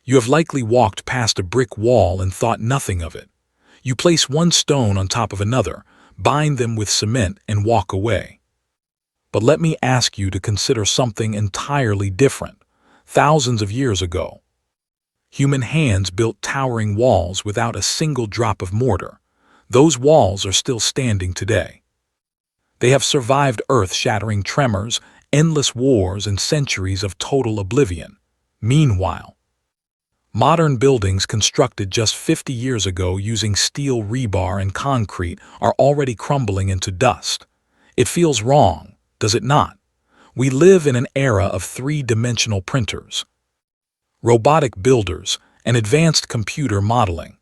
You have likely walked past a brick wall and thought nothing of it. You place one stone on top of another, bind them with cement, and walk away. But let me ask you to consider something entirely different. Thousands of years ago, human hands built towering walls without a single drop of mortar. Those walls are still standing today. They have survived earth-shattering tremors, endless wars, and centuries of total oblivion. Meanwhile, modern buildings constructed just 50 years ago using steel rebar and concrete are already crumbling into dust. It feels wrong, does it not? We live in an era of three-dimensional printers, robotic builders, and advanced computer modeling.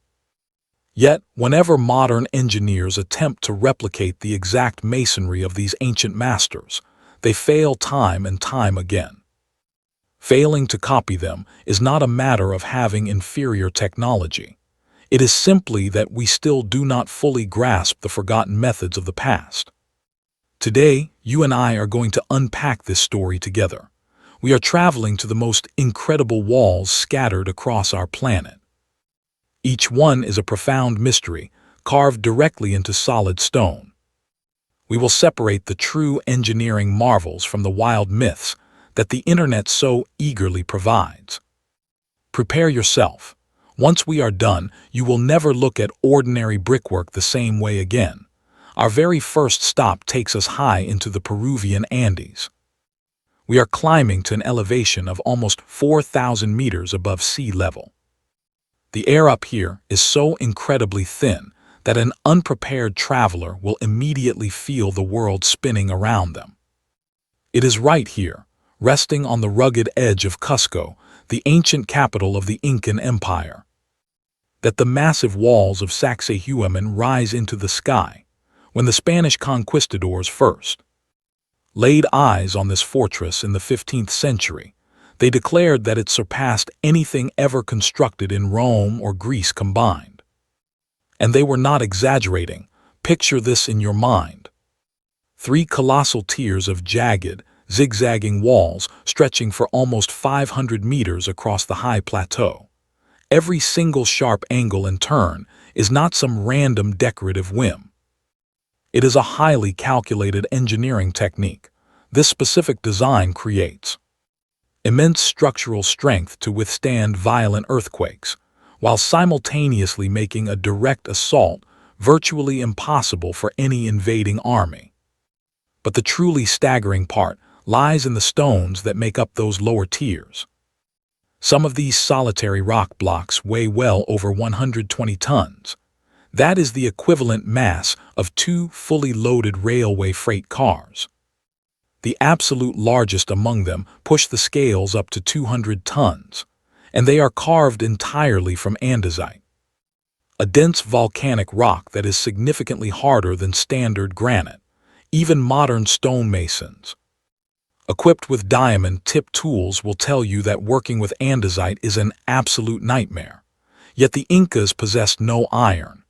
Yet, whenever modern engineers attempt to replicate the exact masonry of these ancient masters, they fail time and time again. Failing to copy them is not a matter of having inferior technology. It is simply that we still do not fully grasp the forgotten methods of the past. Today, you and I are going to unpack this story together. We are traveling to the most incredible walls scattered across our planet. Each one is a profound mystery, carved directly into solid stone. We will separate the true engineering marvels from the wild myths that the internet so eagerly provides. Prepare yourself. Once we are done, you will never look at ordinary brickwork the same way again. Our very first stop takes us high into the Peruvian Andes. We are climbing to an elevation of almost 4,000 meters above sea level. The air up here is so incredibly thin that an unprepared traveler will immediately feel the world spinning around them. It is right here, resting on the rugged edge of Cusco, the ancient capital of the Incan Empire, that the massive walls of Sacsayhuaman rise into the sky. When the Spanish conquistadors first laid eyes on this fortress in the 15th century, they declared that it surpassed anything ever constructed in Rome or Greece combined. And they were not exaggerating. Picture this in your mind. 3 colossal tiers of jagged, zigzagging walls stretching for almost 500 meters across the high plateau. Every single sharp angle and turn is not some random decorative whim. It is a highly calculated engineering technique. This specific design creates immense structural strength to withstand violent earthquakes, while simultaneously making a direct assault virtually impossible for any invading army. But the truly staggering part lies in the stones that make up those lower tiers. Some of these solitary rock blocks weigh well over 120 tons. That is the equivalent mass of 2 fully loaded railway freight cars. The absolute largest among them push the scales up to 200 tons, and they are carved entirely from andesite, a dense volcanic rock that is significantly harder than standard granite. Even modern stonemasons, equipped with diamond-tipped tools, will tell you that working with andesite is an absolute nightmare. Yet the Incas possessed no iron,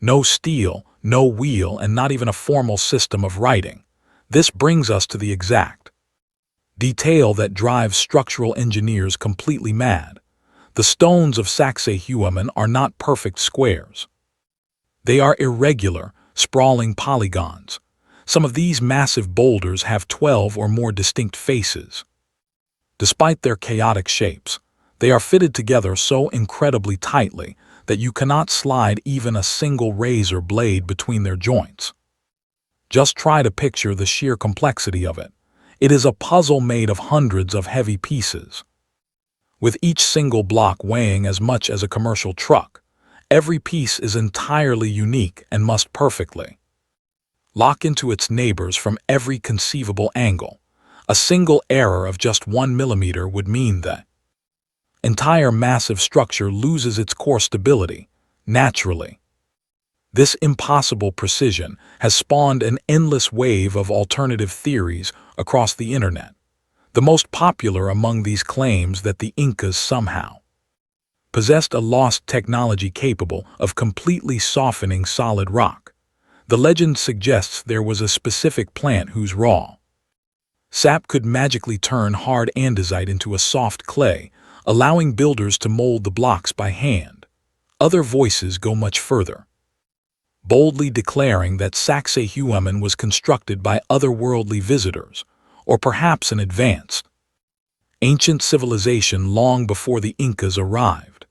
no steel, no wheel, and not even a formal system of writing. This brings us to the exact detail that drives structural engineers completely mad. The stones of Sacsayhuaman are not perfect squares. They are irregular, sprawling polygons. Some of these massive boulders have 12 or more distinct faces. Despite their chaotic shapes, they are fitted together so incredibly tightly that you cannot slide even a single razor blade between their joints. Just try to picture the sheer complexity of it. It is a puzzle made of hundreds of heavy pieces, with each single block weighing as much as a commercial truck. Every piece is entirely unique and must perfectly lock into its neighbors from every conceivable angle. A single error of just 1 millimeter would mean that entire massive structure loses its core stability naturally. This impossible precision has spawned an endless wave of alternative theories across the internet. The most popular among these claims that the Incas somehow possessed a lost technology capable of completely softening solid rock. The legend suggests there was a specific plant whose raw sap could magically turn hard andesite into a soft clay, allowing builders to mold the blocks by hand. Other voices go much further, boldly declaring that Sacsayhuaman was constructed by otherworldly visitors, or perhaps an advanced, ancient civilization long before the Incas arrived.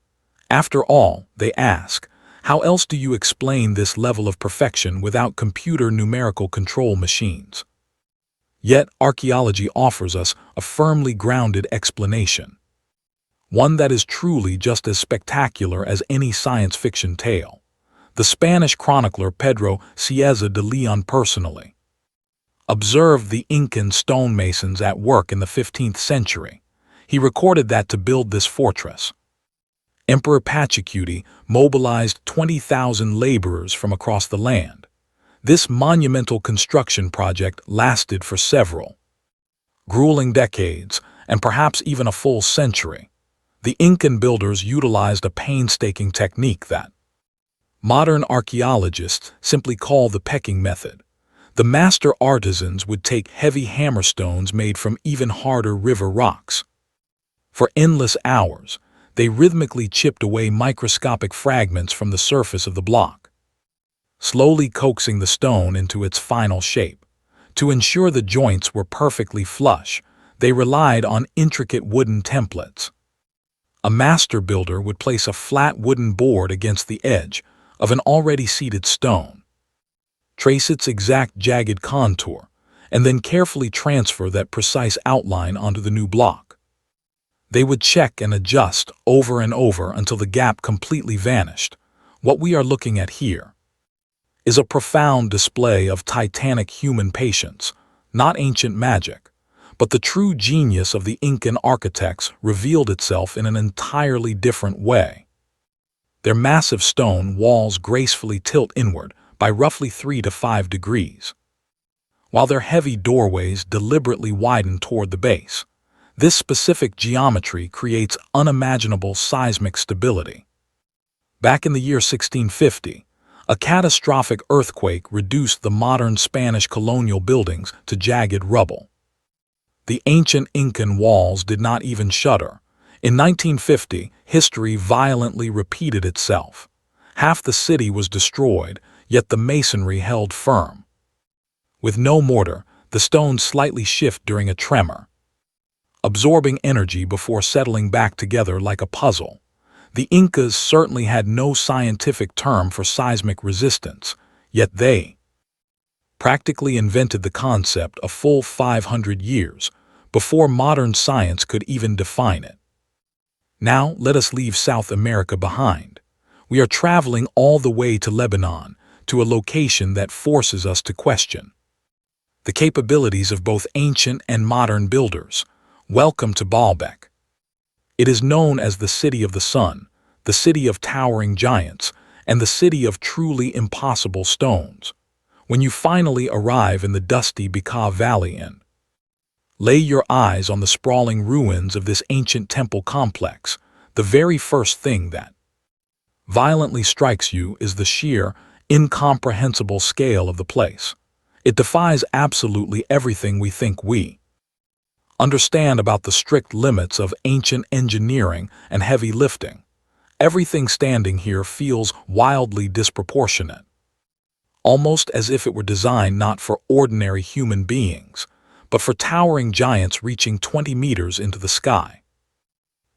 After all, they ask, how else do you explain this level of perfection without computer numerical control machines? Yet archaeology offers us a firmly grounded explanation, one that is truly just as spectacular as any science fiction tale. The Spanish chronicler Pedro Cieza de Leon personally observed the Incan stonemasons at work in the 15th century. He recorded that to build this fortress, Emperor Pachacuti mobilized 20,000 laborers from across the land. This monumental construction project lasted for several grueling decades and perhaps even a full century. The Incan builders utilized a painstaking technique that modern archaeologists simply call the pecking method. The master artisans would take heavy hammerstones made from even harder river rocks. For endless hours, they rhythmically chipped away microscopic fragments from the surface of the block, slowly coaxing the stone into its final shape. To ensure the joints were perfectly flush, they relied on intricate wooden templates. A master builder would place a flat wooden board against the edge of an already seated stone, trace its exact jagged contour, and then carefully transfer that precise outline onto the new block. They would check and adjust over and over until the gap completely vanished. What we are looking at here is a profound display of titanic human patience, not ancient magic, but the true genius of the Incan architects revealed itself in an entirely different way. Their massive stone walls gracefully tilt inward by roughly 3 to 5 degrees, while their heavy doorways deliberately widen toward the base. This specific geometry creates unimaginable seismic stability. Back in the year 1650, a catastrophic earthquake reduced the modern Spanish colonial buildings to jagged rubble. The ancient Incan walls did not even shudder. In 1950, history violently repeated itself. Half the city was destroyed, yet the masonry held firm. With no mortar, the stones slightly shift during a tremor, absorbing energy before settling back together like a puzzle. The Incas certainly had no scientific term for seismic resistance, yet they practically invented the concept a full 500 years before modern science could even define it. Now let us leave South America behind. We are traveling all the way to Lebanon, to a location that forces us to question the capabilities of both ancient and modern builders. Welcome to Baalbek. It is known as the City of the Sun, the City of Towering Giants, and the City of Truly Impossible Stones. When you finally arrive in the dusty Bekaa Valley and lay your eyes on the sprawling ruins of this ancient temple complex, the very first thing that violently strikes you is the sheer, incomprehensible scale of the place. It defies absolutely everything we think we understand about the strict limits of ancient engineering and heavy lifting. Everything standing here feels wildly disproportionate, almost as if it were designed not for ordinary human beings, but for towering giants reaching 20 meters into the sky.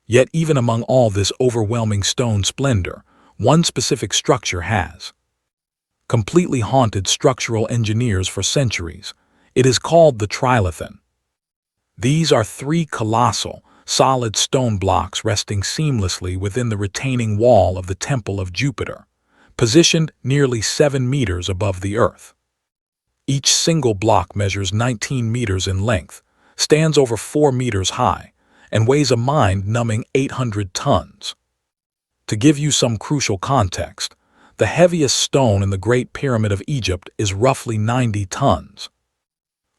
Yet even among all this overwhelming stone splendor, one specific structure has completely haunted structural engineers for centuries. It is called the trilithon. These are 3 colossal, solid stone blocks resting seamlessly within the retaining wall of the Temple of Jupiter, positioned nearly 7 meters above the earth. Each single block measures 19 meters in length, stands over 4 meters high, and weighs a mind-numbing 800 tons. To give you some crucial context, the heaviest stone in the Great Pyramid of Egypt is roughly 90 tons,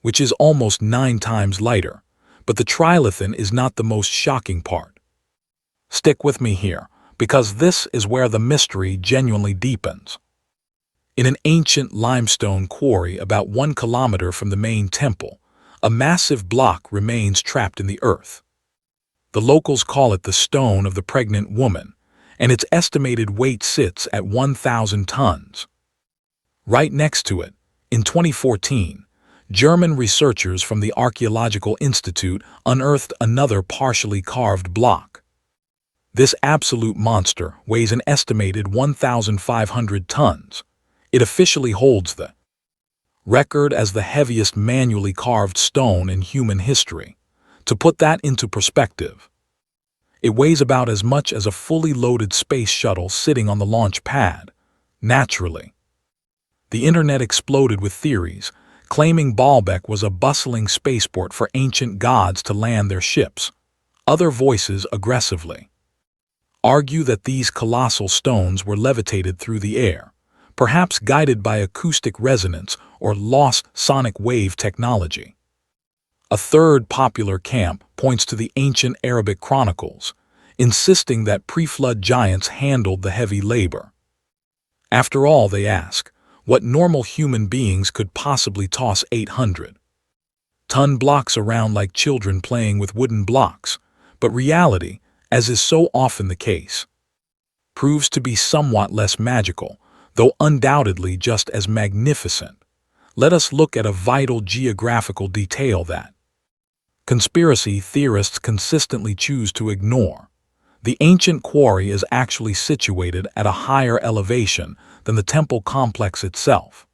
which is almost 9 times lighter. But the trilithon is not the most shocking part. Stick with me here, because this is where the mystery genuinely deepens. In an ancient limestone quarry about 1 kilometer from the main temple, a massive block remains trapped in the earth. The locals call it the stone of the pregnant woman, and its estimated weight sits at 1,000 tons. Right next to it, in 2014, German researchers from the Archaeological Institute unearthed another partially carved block. This absolute monster weighs an estimated 1,500 tons. It officially holds the record as the heaviest manually carved stone in human history. To put that into perspective, it weighs about as much as a fully loaded space shuttle sitting on the launch pad. Naturally, the internet exploded with theories, claiming Baalbek was a bustling spaceport for ancient gods to land their ships. Other voices aggressively argue that these colossal stones were levitated through the air, perhaps guided by acoustic resonance or lost sonic wave technology. A third popular camp points to the ancient Arabic chronicles, insisting that pre-flood giants handled the heavy labor. After all, they ask, what normal human beings could possibly toss 800-ton blocks around like children playing with wooden blocks? But reality, as is so often the case, proves to be somewhat less magical, though undoubtedly just as magnificent. Let us look at a vital geographical detail that conspiracy theorists consistently choose to ignore. The ancient quarry is actually situated at a higher elevation than the temple complex itself.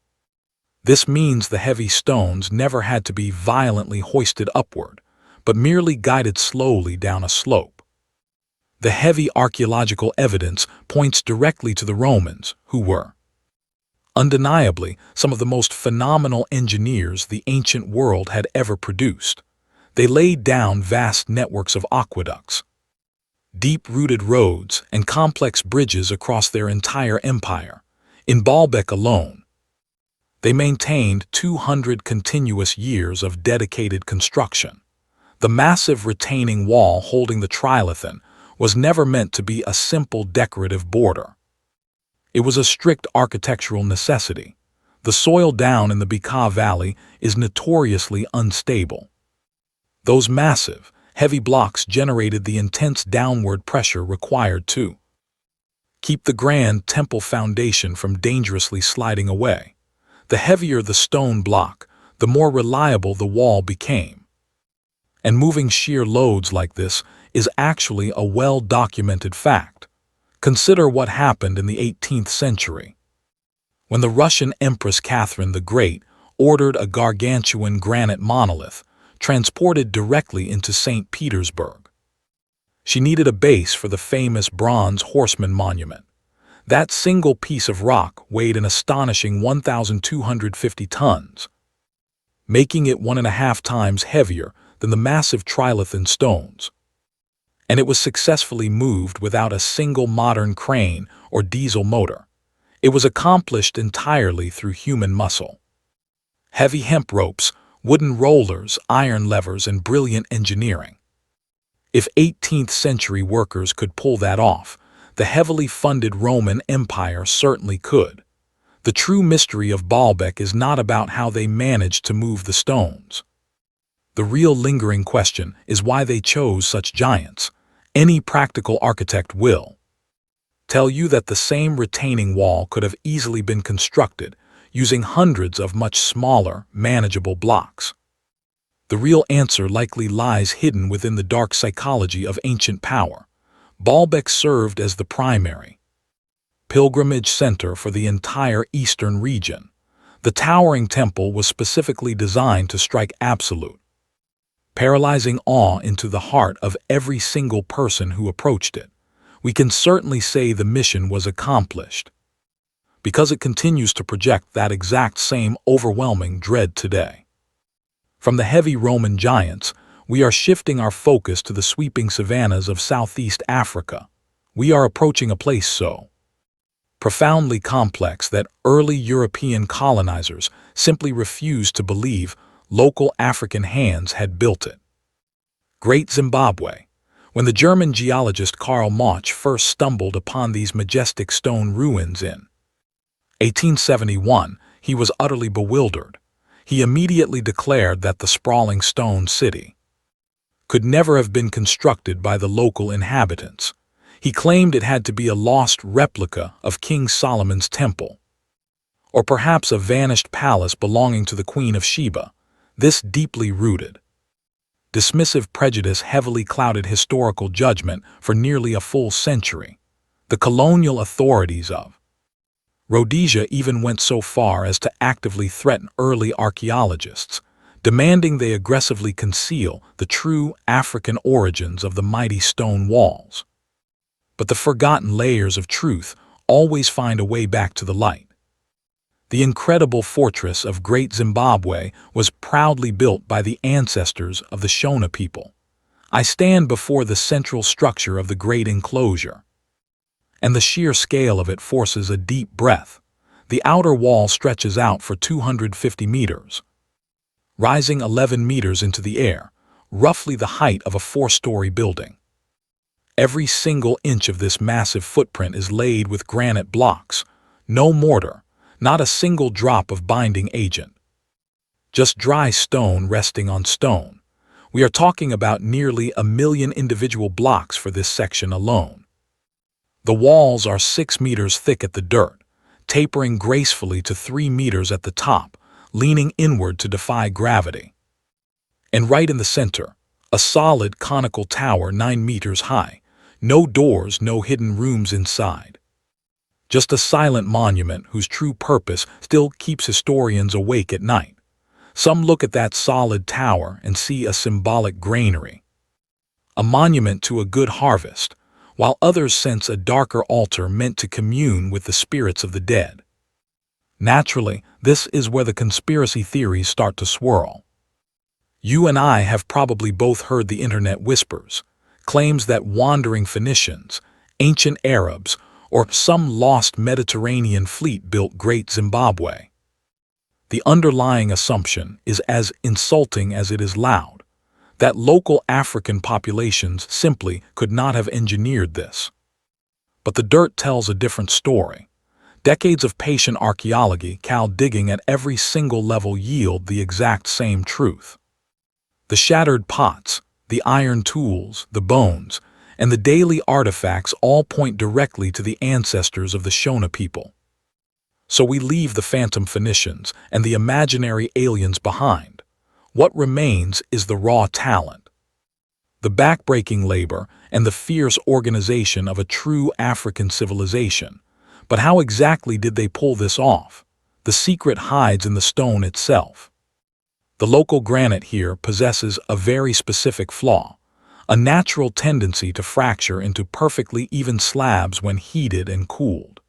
This means the heavy stones never had to be violently hoisted upward, but merely guided slowly down a slope. The heavy archaeological evidence points directly to the Romans, who were undeniably some of the most phenomenal engineers the ancient world had ever produced. They laid down vast networks of aqueducts, deep-rooted roads, and complex bridges across their entire empire. In Baalbek alone, they maintained 200 continuous years of dedicated construction. The massive retaining wall holding the trilithon was never meant to be a simple decorative border. It was a strict architectural necessity. The soil down in the Decay Valley is notoriously unstable. Those massive, heavy blocks generated the intense downward pressure required to keep the grand temple foundation from dangerously sliding away. The heavier the stone block, the more reliable the wall became. And moving sheer loads like this is actually a well-documented fact. Consider what happened in the 18th century, when the Russian Empress Catherine the Great ordered a gargantuan granite monolith transported directly into St. Petersburg. She needed a base for the famous bronze horseman monument. That single piece of rock weighed an astonishing 1,250 tons, making it 1.5 times heavier than the massive trilithon stones. And it was successfully moved without a single modern crane or diesel motor. It was accomplished entirely through human muscle. Heavy hemp ropes, wooden rollers, iron levers, and brilliant engineering. If 18th century workers could pull that off, the heavily funded Roman Empire certainly could. The true mystery of Baalbek is not about how they managed to move the stones. The real lingering question is why they chose such giants. Any practical architect will tell you that the same retaining wall could have easily been constructed using hundreds of much smaller, manageable blocks. The real answer likely lies hidden within the dark psychology of ancient power. Baalbek served as the primary pilgrimage center for the entire eastern region. The towering temple was specifically designed to strike absolute, paralyzing awe into the heart of every single person who approached it. We can certainly say the mission was accomplished, because it continues to project that exact same overwhelming dread today. From the heavy Roman giants, we are shifting our focus to the sweeping savannas of Southeast Africa. We are approaching a place so profoundly complex that early European colonizers simply refused to believe local African hands had built it. Great Zimbabwe. When the German geologist Karl Mach first stumbled upon these majestic stone ruins in 1871, he was utterly bewildered. He immediately declared that the sprawling stone city could never have been constructed by the local inhabitants. He claimed it had to be a lost replica of King Solomon's temple, or perhaps a vanished palace belonging to the Queen of Sheba. This deeply rooted, dismissive prejudice heavily clouded historical judgment for nearly a full century. The colonial authorities of Rhodesia even went so far as to actively threaten early archaeologists, demanding they aggressively conceal the true African origins of the mighty stone walls. But the forgotten layers of truth always find a way back to the light. The incredible fortress of Great Zimbabwe was proudly built by the ancestors of the Shona people. I stand before the central structure of the great enclosure, and the sheer scale of it forces a deep breath. The outer wall stretches out for 250 meters, rising 11 meters into the air, roughly the height of a 4-story building. Every single inch of this massive footprint is laid with granite blocks, no mortar, not a single drop of binding agent. Just dry stone resting on stone. We are talking about nearly 1 million individual blocks for this section alone. The walls are 6 meters thick at the dirt, tapering gracefully to 3 meters at the top, leaning inward to defy gravity. And right in the center, a solid conical tower 9 meters high, no doors, no hidden rooms inside. Just a silent monument whose true purpose still keeps historians awake at night. Some look at that solid tower and see a symbolic granary, a monument to a good harvest, while others sense a darker altar meant to commune with the spirits of the dead. Naturally, this is where the conspiracy theories start to swirl. You and I have probably both heard the internet whispers, claims that wandering Phoenicians, ancient Arabs, or some lost Mediterranean fleet built Great Zimbabwe. The underlying assumption is as insulting as it is loud, that local African populations simply could not have engineered this. But the dirt tells a different story. Decades of patient archaeology, digging at every single level, yield the exact same truth. The shattered pots, the iron tools, the bones, and the daily artifacts all point directly to the ancestors of the Shona people. So we leave the phantom Phoenicians and the imaginary aliens behind. What remains is the raw talent, the backbreaking labor, and the fierce organization of a true African civilization. But how exactly did they pull this off? The secret hides in the stone itself. The local granite here possesses a very specific flaw, a natural tendency to fracture into perfectly even slabs when heated and cooled.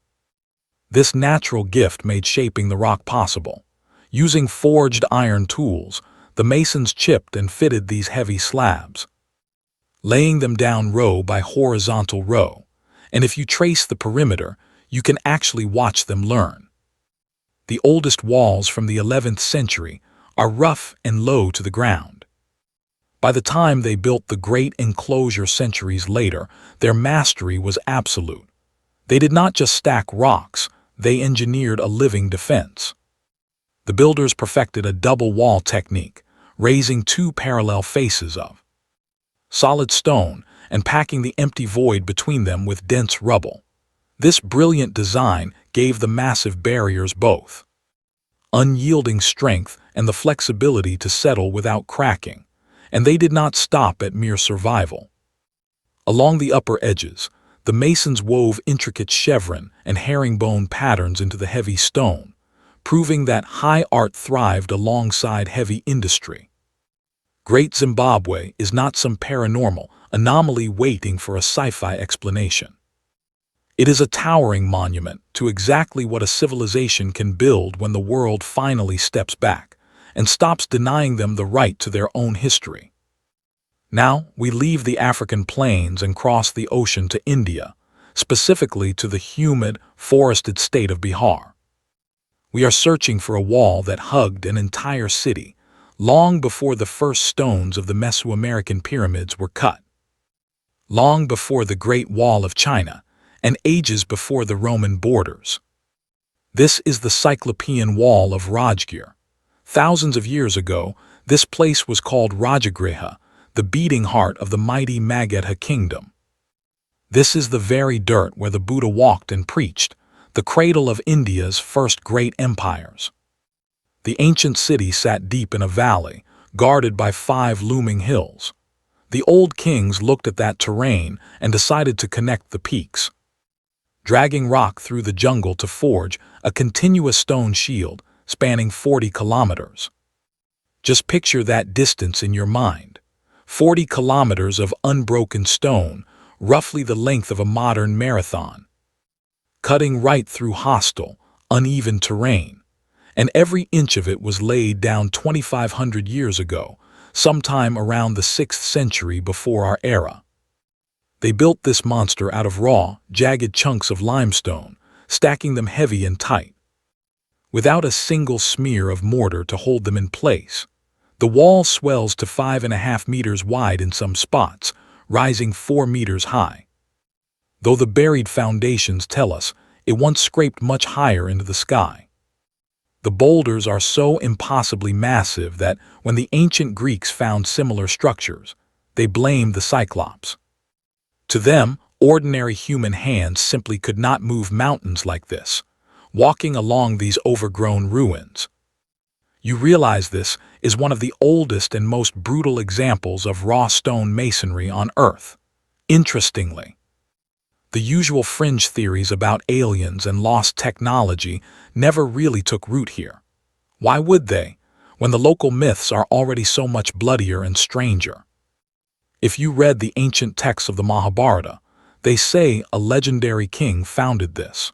This natural gift made shaping the rock possible. Using forged iron tools, the masons chipped and fitted these heavy slabs, laying them down row by horizontal row, and if you trace the perimeter, you can actually watch them learn. The oldest walls from the 11th century are rough and low to the ground. By the time they built the great enclosure centuries later, their mastery was absolute. They did not just stack rocks, they engineered a living defense. The builders perfected a double wall technique, raising 2 parallel faces of solid stone and packing the empty void between them with dense rubble. This brilliant design gave the massive barriers both unyielding strength and the flexibility to settle without cracking. And they did not stop at mere survival. Along the upper edges, the masons wove intricate chevron and herringbone patterns into the heavy stone, proving that high art thrived alongside heavy industry. Great Zimbabwe is not some paranormal anomaly waiting for a sci-fi explanation. It is a towering monument to exactly what a civilization can build when the world finally steps back and stops denying them the right to their own history. Now, we leave the African plains and cross the ocean to India, specifically to the humid, forested state of Bihar. We are searching for a wall that hugged an entire city, long before the first stones of the Mesoamerican pyramids were cut, long before the Great Wall of China, and ages before the Roman borders. This is the Cyclopean Wall of Rajgir. Thousands of years ago, this place was called Rajagriha, the beating heart of the mighty Magadha kingdom. This is the very dirt where the Buddha walked and preached, the cradle of India's first great empires. The ancient city sat deep in a valley, guarded by 5 looming hills. The old kings looked at that terrain and decided to connect the peaks. Dragging rock through the jungle to forge a continuous stone shield spanning 40 kilometers. Just picture that distance in your mind. 40 kilometers of unbroken stone, roughly the length of a modern marathon. Cutting right through hostile, uneven terrain. And every inch of it was laid down 2,500 years ago, sometime around the 6th century before our era. They built this monster out of raw, jagged chunks of limestone, stacking them heavy and tight. Without a single smear of mortar to hold them in place, the wall swells to 5.5 meters wide in some spots, rising 4 meters high. Though the buried foundations tell us it once scraped much higher into the sky. The boulders are so impossibly massive that when the ancient Greeks found similar structures, they blamed the Cyclops. To them, ordinary human hands simply could not move mountains like this, walking along these overgrown ruins. You realize this is one of the oldest and most brutal examples of raw stone masonry on Earth. Interestingly, the usual fringe theories about aliens and lost technology never really took root here. Why would they, when the local myths are already so much bloodier and stranger? If you read the ancient texts of the Mahabharata, they say a legendary king founded this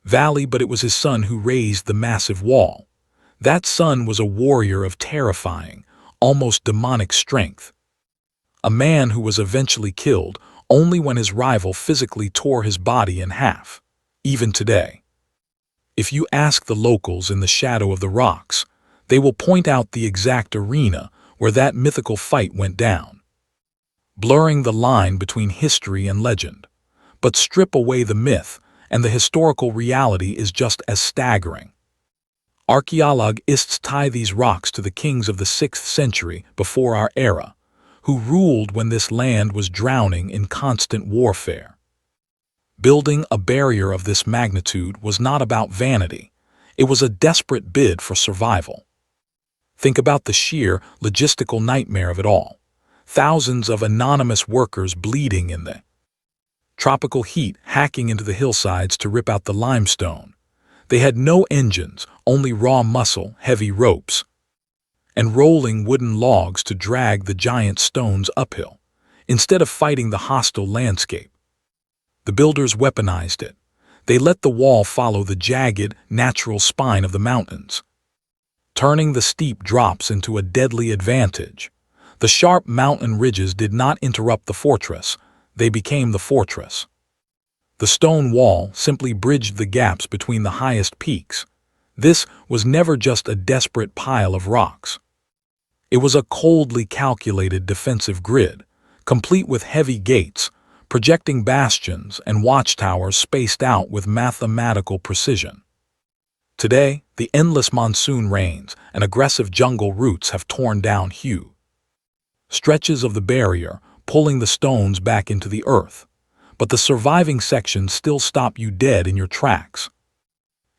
valley, but it was his son who raised the massive wall. That son was a warrior of terrifying, almost demonic strength. A man who was eventually killed only when his rival physically tore his body in half. Even today, if you ask the locals in the shadow of the rocks, they will point out the exact arena where that mythical fight went down, blurring the line between history and legend. But strip away the myth, and the historical reality is just as staggering. Archaeologists tie these rocks to the kings of the 6th century before our era, who ruled when this land was drowning in constant warfare. Building a barrier of this magnitude was not about vanity. It was a desperate bid for survival. Think about the sheer logistical nightmare of it all. Thousands of anonymous workers bleeding in the tropical heat, hacking into the hillsides to rip out the limestone. They had no engines, only raw muscle, heavy ropes, and rolling wooden logs to drag the giant stones uphill, instead of fighting the hostile landscape. The builders weaponized it. They let the wall follow the jagged, natural spine of the mountains, turning the steep drops into a deadly advantage. The sharp mountain ridges did not interrupt the fortress, they became the fortress. The stone wall simply bridged the gaps between the highest peaks. This was never just a desperate pile of rocks. It was a coldly calculated defensive grid, complete with heavy gates, projecting bastions and watchtowers spaced out with mathematical precision. Today, the endless monsoon rains and aggressive jungle roots have torn down huge stretches of the barrier, pulling the stones back into the earth. But the surviving sections still stop you dead in your tracks.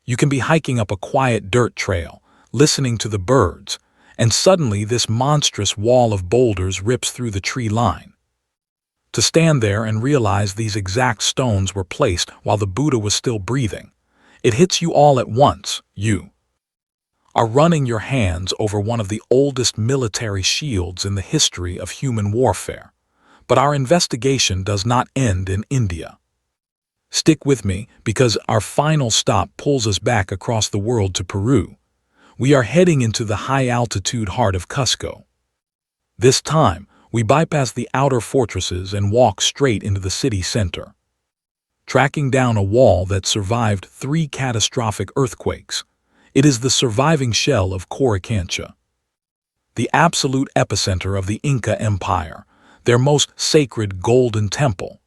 You can be hiking up a quiet dirt trail, listening to the birds, and suddenly this monstrous wall of boulders rips through the tree line. To stand there and realize these exact stones were placed while the Buddha was still breathing, it hits you all at once. You are running your hands over one of the oldest military shields in the history of human warfare. But our investigation does not end in India. Stick with me, because our final stop pulls us back across the world to Peru. We are heading into the high-altitude heart of Cusco. This time, we bypass the outer fortresses and walk straight into the city center, tracking down a wall that survived 3 catastrophic earthquakes. It is the surviving shell of Coricancha, the absolute epicenter of the Inca Empire, their most sacred golden temple.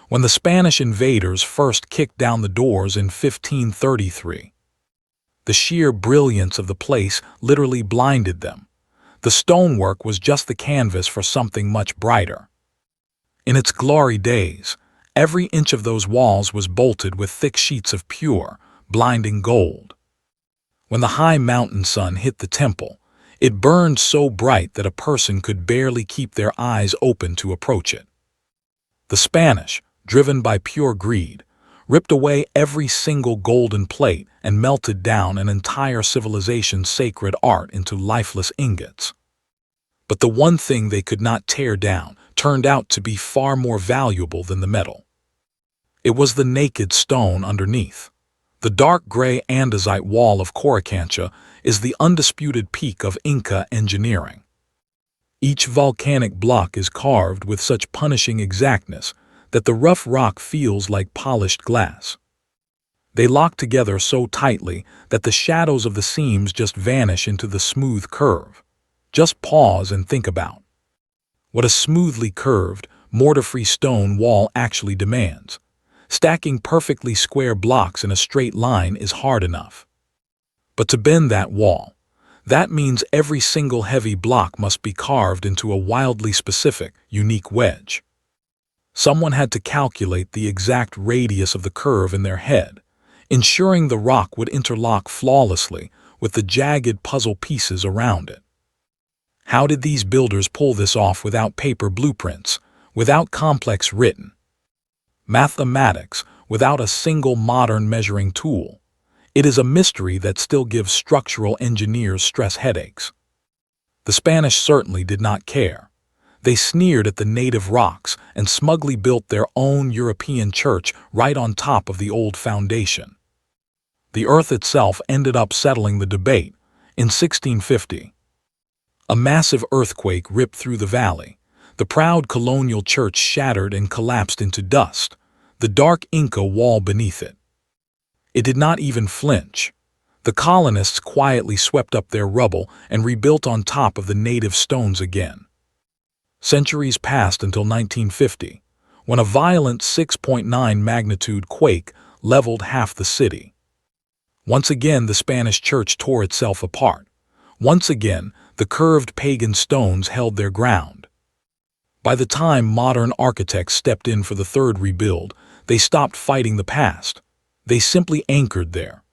When the Spanish invaders first kicked down the doors in 1533, the sheer brilliance of the place literally blinded them. The stonework was just the canvas for something much brighter. In its glory days, every inch of those walls was bolted with thick sheets of pure, blinding gold. When the high mountain sun hit the temple, it burned so bright that a person could barely keep their eyes open to approach it. The Spanish, driven by pure greed, ripped away every single golden plate and melted down an entire civilization's sacred art into lifeless ingots. But the one thing they could not tear down turned out to be far more valuable than the metal. It was the naked stone underneath. The dark gray andesite wall of Coricancha is the undisputed peak of Inca engineering. Each volcanic block is carved with such punishing exactness that the rough rock feels like polished glass. They lock together so tightly that the shadows of the seams just vanish into the smooth curve. Just pause and think about what a smoothly curved, mortar-free stone wall actually demands. Stacking perfectly square blocks in a straight line is hard enough. But to bend that wall, that means every single heavy block must be carved into a wildly specific, unique wedge. Someone had to calculate the exact radius of the curve in their head, ensuring the rock would interlock flawlessly with the jagged puzzle pieces around it. How did these builders pull this off without paper blueprints, without complex written mathematics, without a single modern measuring tool? It is a mystery that still gives structural engineers stress headaches. The Spanish certainly did not care. They sneered at the native rocks and smugly built their own European church right on top of the old foundation. The earth itself ended up settling the debate. In 1650, a massive earthquake ripped through the valley. The proud colonial church shattered and collapsed into dust, the dark Inca wall beneath it. It did not even flinch. The colonists quietly swept up their rubble and rebuilt on top of the native stones again. Centuries passed until 1950, when a violent 6.9 magnitude quake leveled half the city. Once again, the Spanish church tore itself apart. Once again, the curved pagan stones held their ground. By the time modern architects stepped in for the third rebuild, they stopped fighting the past. They simply anchored there.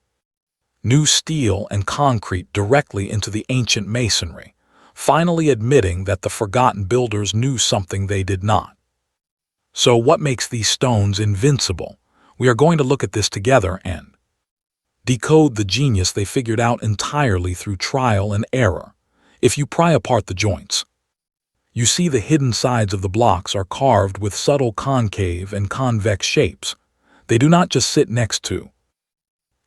New steel and concrete directly into the ancient masonry, finally admitting that the forgotten builders knew something they did not. So what makes these stones invincible? We are going to look at this together and decode the genius they figured out entirely through trial and error. If you pry apart the joints, you see the hidden sides of the blocks are carved with subtle concave and convex shapes. They do not just sit next to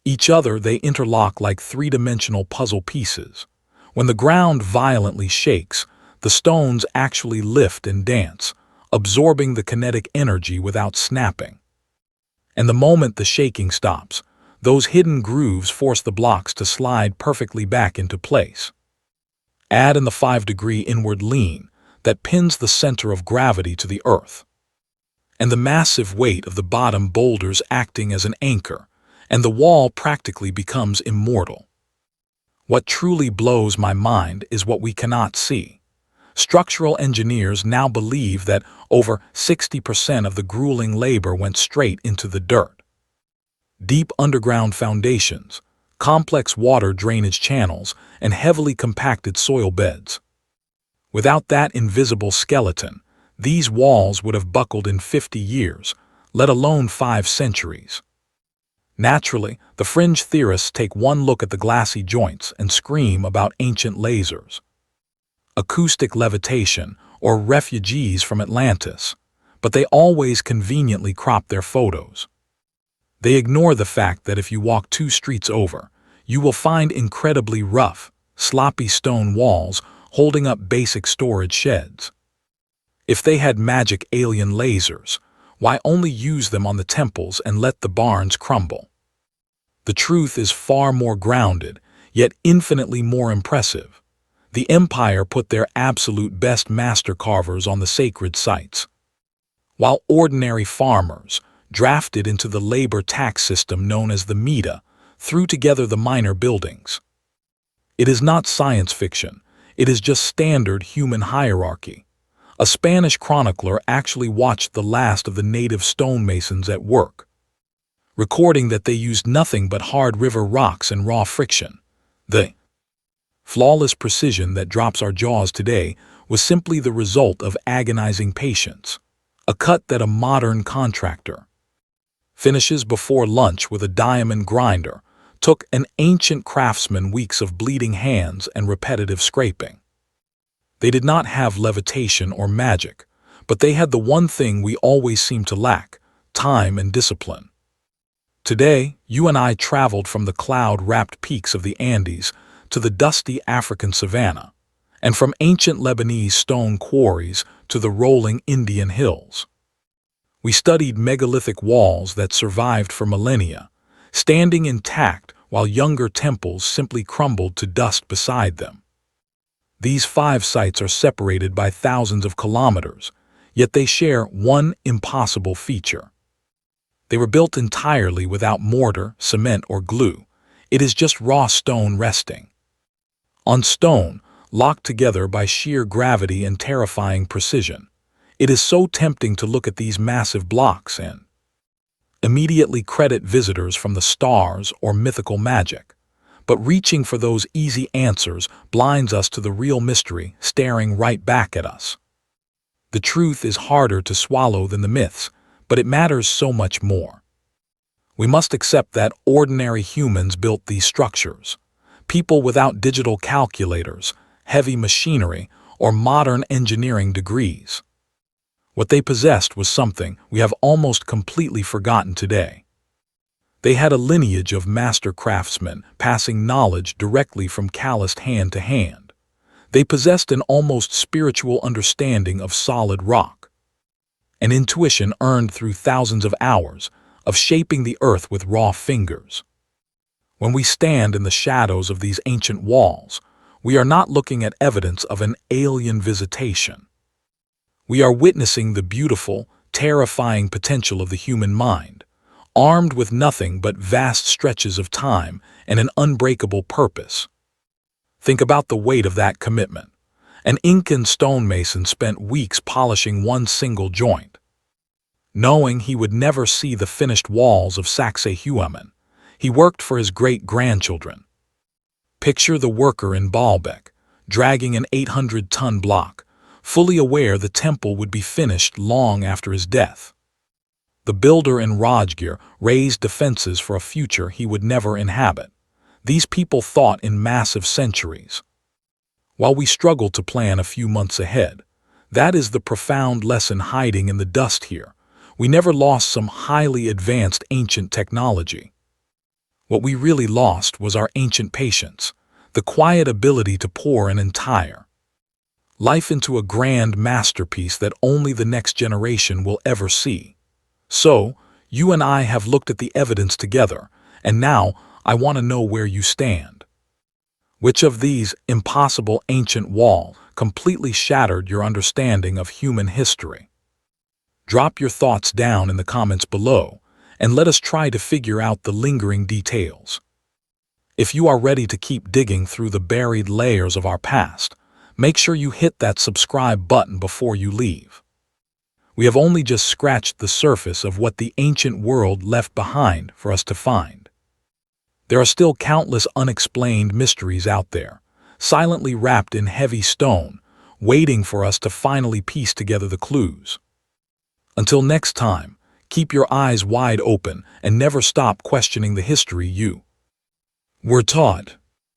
each other, they interlock like three-dimensional puzzle pieces. When the ground violently shakes, the stones actually lift and dance, absorbing the kinetic energy without snapping. And the moment the shaking stops, those hidden grooves force the blocks to slide perfectly back into place. Add in the 5-degree inward lean that pins the center of gravity to the earth, and the massive weight of the bottom boulders acting as an anchor, and the wall practically becomes immortal. What truly blows my mind is what we cannot see. Structural engineers now believe that over 60% of the grueling labor went straight into the dirt. Deep underground foundations, complex water drainage channels, and heavily compacted soil beds. Without that invisible skeleton, these walls would have buckled in 50 years, let alone 5 centuries. Naturally, the fringe theorists take one look at the glassy joints and scream about ancient lasers, acoustic levitation, or refugees from Atlantis, but they always conveniently crop their photos. They ignore the fact that if you walk 2 streets over, you will find incredibly rough, sloppy stone walls holding up basic storage sheds. If they had magic alien lasers, why only use them on the temples and let the barns crumble? The truth is far more grounded, yet infinitely more impressive. The empire put their absolute best master carvers on the sacred sites, while ordinary farmers, drafted into the labor tax system known as the Mita, threw together the minor buildings. It is not science fiction. It is just standard human hierarchy. A Spanish chronicler actually watched the last of the native stonemasons at work, recording that they used nothing but hard river rocks and raw friction. The flawless precision that drops our jaws today was simply the result of agonizing patience, a cut that a modern contractor finishes before lunch with a diamond grinder took an ancient craftsman weeks of bleeding hands and repetitive scraping. They did not have levitation or magic, but they had the one thing we always seem to lack: time and discipline. Today, you and I traveled from the cloud-wrapped peaks of the Andes to the dusty African savanna, and from ancient Lebanese stone quarries to the rolling Indian hills. We studied megalithic walls that survived for millennia, standing intact while younger temples simply crumbled to dust beside them. These 5 sites are separated by thousands of kilometers, yet they share one impossible feature. They were built entirely without mortar, cement, or glue. It is just raw stone resting on stone, locked together by sheer gravity and terrifying precision. It is so tempting to look at these massive blocks and immediately credit visitors from the stars or mythical magic. But reaching for those easy answers blinds us to the real mystery staring right back at us. The truth is harder to swallow than the myths, but it matters so much more. We must accept that ordinary humans built these structures. People without digital calculators, heavy machinery, or modern engineering degrees. What they possessed was something we have almost completely forgotten today. They had a lineage of master craftsmen passing knowledge directly from calloused hand to hand. They possessed an almost spiritual understanding of solid rock, an intuition earned through thousands of hours of shaping the earth with raw fingers. When we stand in the shadows of these ancient walls, we are not looking at evidence of an alien visitation. We are witnessing the beautiful, terrifying potential of the human mind, armed with nothing but vast stretches of time and an unbreakable purpose. Think about the weight of that commitment. An Incan stonemason spent weeks polishing one single joint, knowing he would never see the finished walls of Sacsayhuaman. He worked for his great-grandchildren. Picture the worker in Baalbek, dragging an 800-ton block, fully aware the temple would be finished long after his death. The builder in Rajgir raised defenses for a future he would never inhabit. These people thought in massive centuries, while we struggle to plan a few months ahead. That is the profound lesson hiding in the dust here. We never lost some highly advanced ancient technology. What we really lost was our ancient patience, the quiet ability to pour an entire life into a grand masterpiece that only the next generation will ever see. So, you and I have looked at the evidence together, and now I want to know where you stand. Which of these impossible ancient walls completely shattered your understanding of human history? Drop your thoughts down in the comments below, and let us try to figure out the lingering details. If you are ready to keep digging through the buried layers of our past, make sure you hit that subscribe button before you leave. We have only just scratched the surface of what the ancient world left behind for us to find. There are still countless unexplained mysteries out there, silently wrapped in heavy stone, waiting for us to finally piece together the clues. Until next time, keep your eyes wide open and never stop questioning the history you were taught.